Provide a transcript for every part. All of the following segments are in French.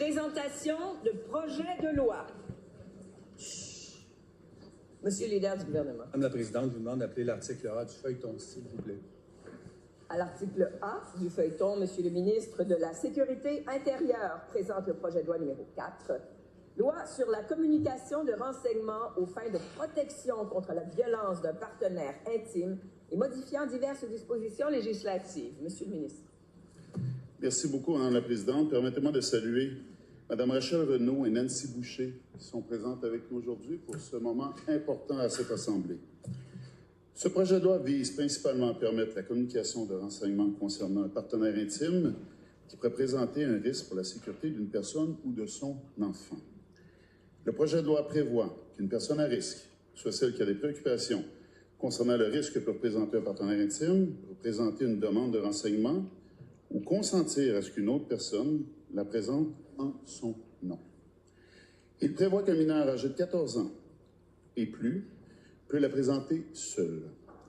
Présentation de projet de loi. Monsieur le leader du gouvernement. Madame la Présidente, je vous demande d'appeler l'article A du feuilleton, s'il vous plaît. À l'article A du feuilleton, Monsieur le ministre de la Sécurité intérieure présente le projet de loi numéro 4, loi sur la communication de renseignements aux fins de protection contre la violence d'un partenaire intime et modifiant diverses dispositions législatives. Monsieur le ministre. Merci beaucoup, Madame la Présidente. Permettez-moi de saluer Mme Rachel Renaud et Nancy Boucher qui sont présentes avec nous aujourd'hui pour ce moment important à cette Assemblée. Ce projet de loi vise principalement à permettre la communication de renseignements concernant un partenaire intime qui pourrait présenter un risque pour la sécurité d'une personne ou de son enfant. Le projet de loi prévoit qu'une personne à risque, soit celle qui a des préoccupations concernant le risque que peut représenter un partenaire intime, représenter une demande de renseignement ou consentir à ce qu'une autre personne la présente en son nom. Il prévoit qu'un mineur âgé de 14 ans et plus peut la présenter seul.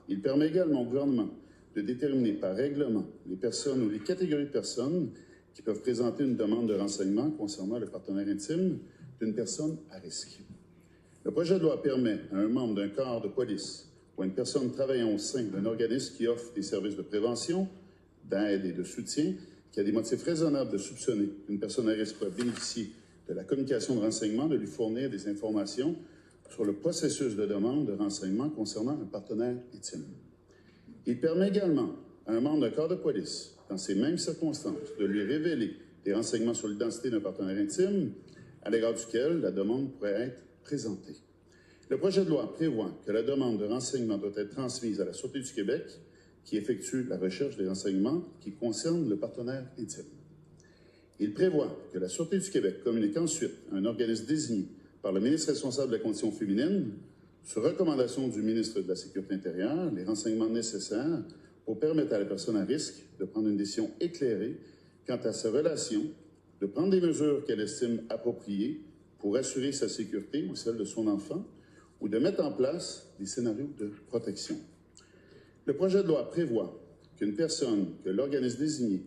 Il permet également au gouvernement de déterminer par règlement les personnes ou les catégories de personnes qui peuvent présenter une demande de renseignement concernant le partenaire intime d'une personne à risque. Le projet de loi permet à un membre d'un corps de police ou à une personne travaillant au sein d'un organisme qui offre des services de prévention, d'aide et de soutien, qui a des motifs raisonnables de soupçonner qu'une personne à risque peut bénéficier de la communication de renseignement, de lui fournir des informations sur le processus de demande de renseignement concernant un partenaire intime. Il permet également à un membre d'un corps de police, dans ces mêmes circonstances, de lui révéler des renseignements sur l'identité d'un partenaire intime à l'égard duquel la demande pourrait être présentée. Le projet de loi prévoit que la demande de renseignement doit être transmise à la Sûreté du Québec, qui effectue la recherche des renseignements qui concernent le partenaire intime. Il prévoit que la Sûreté du Québec communique ensuite à un organisme désigné par le ministre responsable de la condition féminine, sur recommandation du ministre de la Sécurité intérieure, les renseignements nécessaires pour permettre à la personne à risque de prendre une décision éclairée quant à sa relation, de prendre des mesures qu'elle estime appropriées pour assurer sa sécurité ou celle de son enfant, ou de mettre en place des scénarios de protection. Le projet de loi prévoit qu'une personne que l'organisme désigné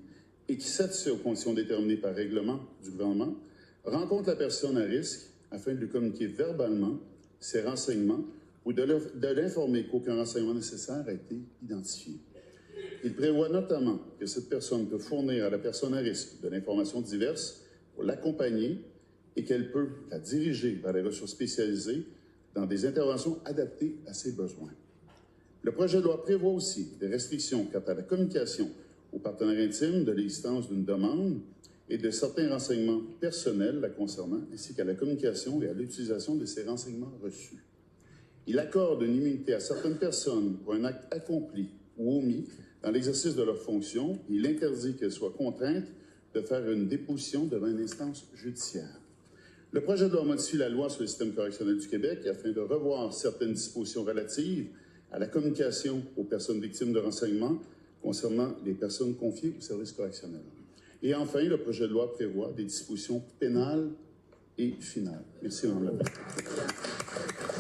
et qui satisfait aux conditions déterminées par règlement du gouvernement rencontre la personne à risque afin de lui communiquer verbalement ses renseignements ou de l'informer qu'aucun renseignement nécessaire a été identifié. Il prévoit notamment que cette personne peut fournir à la personne à risque de l'information diverse pour l'accompagner et qu'elle peut la diriger vers les ressources spécialisées dans des interventions adaptées à ses besoins. Le projet de loi prévoit aussi des restrictions quant à la communication aux partenaires intimes de l'existence d'une demande et de certains renseignements personnels la concernant, ainsi qu'à la communication et à l'utilisation de ces renseignements reçus. Il accorde une immunité à certaines personnes pour un acte accompli ou omis dans l'exercice de leurs fonctions. Il interdit qu'elles soient contraintes de faire une déposition devant une instance judiciaire. Le projet de loi modifie la loi sur le système correctionnel du Québec afin de revoir certaines dispositions relatives à la communication aux personnes victimes de renseignements concernant les personnes confiées au service correctionnel. Et enfin, le projet de loi prévoit des dispositions pénales et finales. Merci, Mme la Présidente.